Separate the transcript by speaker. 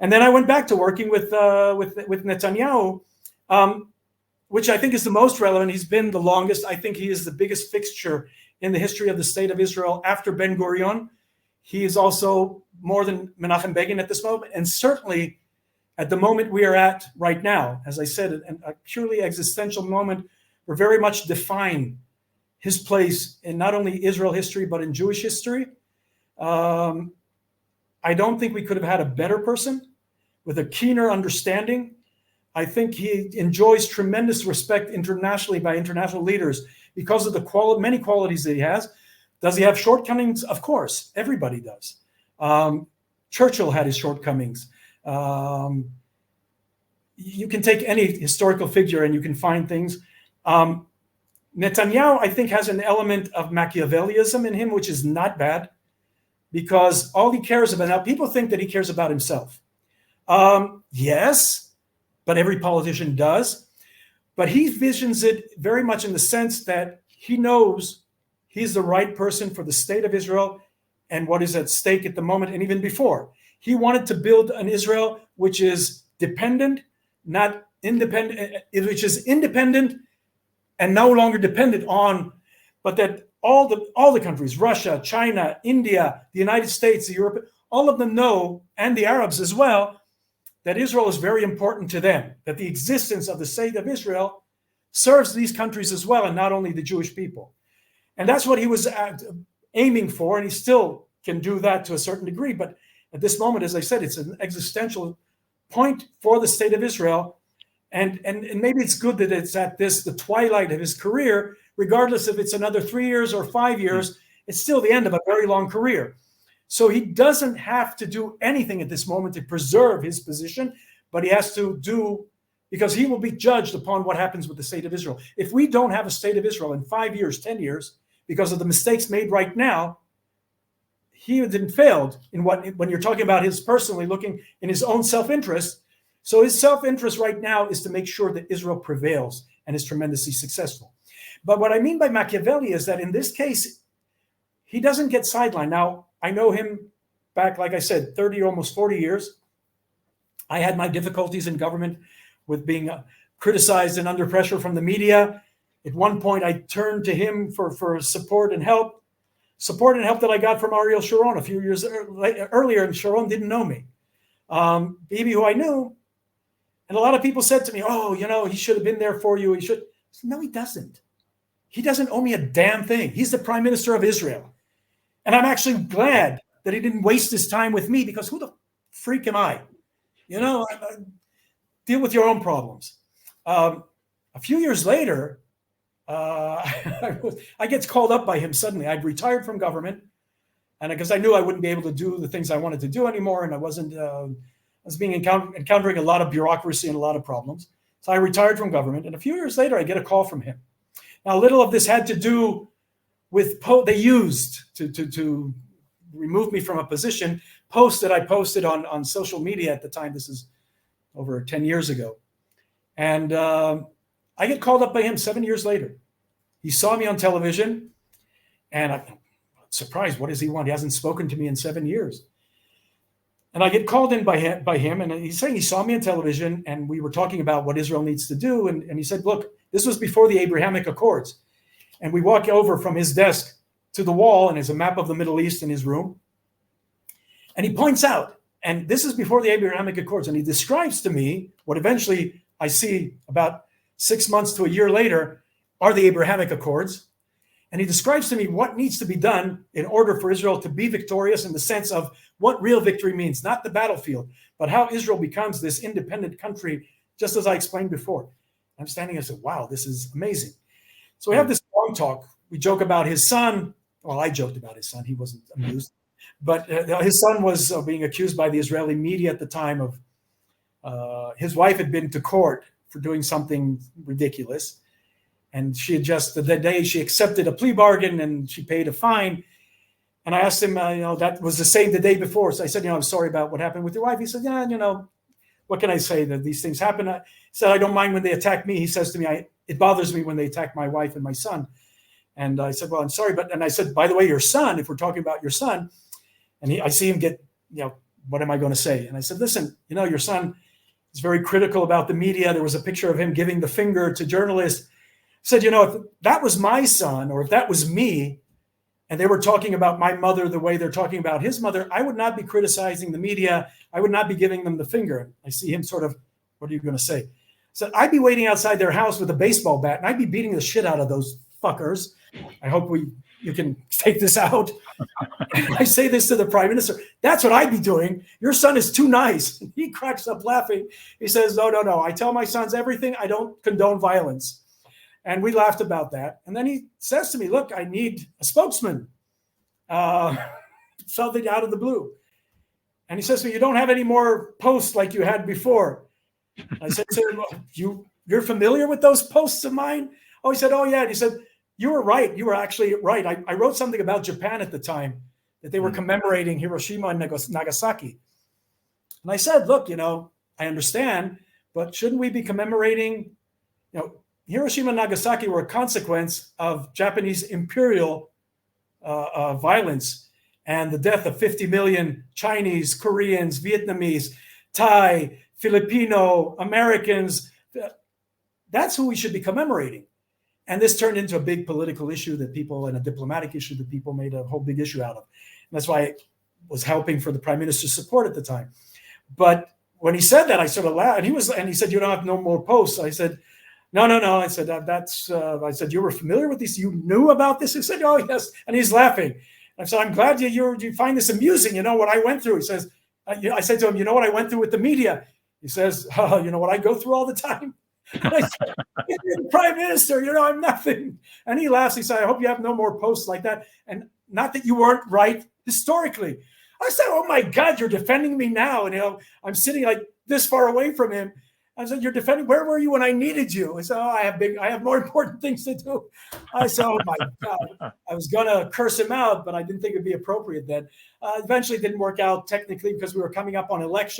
Speaker 1: And then I went back to working with Netanyahu, which I think is the most relevant. He's been the longest. I think he is the biggest fixture in the history of the state of Israel after Ben Gurion. He is also more than Menachem Begin at this moment, and certainly at the moment we are at right now, as I said, a purely existential moment, we're very much define his place in not only Israel history, but in Jewish history. I don't think we could have had a better person with a keener understanding. I think he enjoys tremendous respect internationally by international leaders because of the many qualities that he has. Does he have shortcomings? Of course, everybody does. Churchill had his shortcomings. You can take any historical figure and you can find things. Netanyahu, I think, has an element of Machiavellianism in him, which is not bad, because all he cares about, now people think that he cares about himself. Yes, but every politician does. But he visions it very much in the sense that he knows he's the right person for the state of Israel and what is at stake at the moment and even before. He wanted to build an Israel which is dependent, not independent, which is independent and no longer dependent on, but that all the countries, Russia, China, India, the United States, Europe, all of them know, and the Arabs as well, that Israel is very important to them, that the existence of the state of Israel serves these countries as well, and not only the Jewish people. And that's what he was aiming for, and he still can do that to a certain degree. But at this moment, as I said, it's an existential point for the state of Israel. And maybe it's good that it's at the twilight of his career, regardless if it's another 3 years or 5 years, it's still the end of a very long career. So he doesn't have to do anything at this moment to preserve his position, but he has to do, because he will be judged upon what happens with the state of Israel. If we don't have a state of Israel in 5 years, 10 years, because of the mistakes made right now, he didn't failed in when you're talking about his personally looking in his own self-interest. So his self-interest right now is to make sure that Israel prevails and is tremendously successful. But what I mean by Machiavelli is that in this case, he doesn't get sidelined. Now, I know him back, like I said, 30, almost 40 years. I had my difficulties in government with being criticized and under pressure from the media. At one point, I turned to him for support and help that I got from Ariel Sharon a few years earlier, and Sharon didn't know me. Bibi, who I knew, and a lot of people said to me, oh, he should have been there for you. He should. No, he doesn't. He doesn't owe me a damn thing. He's the prime minister of Israel. And I'm actually glad that he didn't waste his time with me, because who the freak am I? Deal with your own problems. A few years later, I get called up by him suddenly. I'd retired from government, and because I knew I wouldn't be able to do the things I wanted to do anymore, and I was encountering a lot of bureaucracy and a lot of problems. So I retired from government, and a few years later, I get a call from him. Now, little of this had to do with they used to remove me from a position, posts that I posted on social media at the time. This is over 10 years ago. And I get called up by him 7 years later. He saw me on television, and I'm surprised. What does he want? He hasn't spoken to me in 7 years. And I get called in by him, and he's saying he saw me on television, and we were talking about what Israel needs to do. And he said, look, this was before the Abrahamic Accords. And we walk over from his desk to the wall, and there's a map of the Middle East in his room. And he points out, and this is before the Abrahamic Accords, and he describes to me what eventually I see about 6 months to a year later are the Abrahamic Accords. And he describes to me what needs to be done in order for Israel to be victorious, in the sense of what real victory means, not the battlefield, but how Israel becomes this independent country, just as I explained before. I'm standing and I said, wow, this is amazing. So we have this long talk. We joke about his son. Well, I joked about his son. He wasn't amused. But his son was being accused by the Israeli media at the time of his wife had been to court for doing something ridiculous. And she had just, the day she accepted a plea bargain and she paid a fine. And I asked him, that was the day before. So I said, I'm sorry about what happened with your wife. He said, yeah, what can I say, that these things happen? He said, I don't mind when they attack me. He says to me, it bothers me when they attack my wife and my son. And I said, well, I'm sorry. And I said, by the way, your son, if we're talking about your son, and I see him get, what am I going to say? And I said, listen, your son is very critical about the media. There was a picture of him giving the finger to journalists. I said, if that was my son, or if that was me, and they were talking about my mother the way they're talking about his mother, I would not be criticizing the media. I would not be giving them the finger. I see him sort of, what are you going to say? So I'd be waiting outside their house with a baseball bat, and I'd be beating the shit out of those fuckers. I hope you can take this out. I say this to the prime minister. That's what I'd be doing. Your son is too nice. He cracks up laughing. He says, no. I tell my sons everything. I don't condone violence. And we laughed about that. And then he says to me, look, I need a spokesman. Something out of the blue. And he says to me, you don't have any more posts like you had before. I said to him, you're familiar with those posts of mine? Oh, he said, oh, yeah. And he said, you were right. You were actually right. I wrote something about Japan at the time, that they were commemorating Hiroshima and Nagasaki. And I said, look, I understand, but shouldn't we be commemorating, Hiroshima and Nagasaki were a consequence of Japanese imperial violence and the death of 50 million Chinese, Koreans, Vietnamese, Thai, Filipino, Americans. That's who we should be commemorating. And this turned into a big political issue and a diplomatic issue that people made a whole big issue out of. And that's why I was helping for the prime minister's support at the time. But when he said that, I sort of laughed. And he said, you don't have no more posts. I said, no. I said, I said, you were familiar with this? You knew about this? He said, oh, yes. And he's laughing. I said, I'm glad you find this amusing. You know what I went through? He says, I said to him, you know what I went through with the media? He says, oh, you know what I go through all the time? And I said, you're the prime minister, I'm nothing. And he laughs. He said, I hope you have no more posts like that. And not that you weren't right historically. I said, oh my God, you're defending me now. And, I'm sitting like this far away from him. I said, you're defending, where were you when I needed you? I said, oh, I have more important things to do. I said, oh my God. I was going to curse him out, but I didn't think it'd be appropriate then. Eventually it didn't work out technically because we were coming up on election.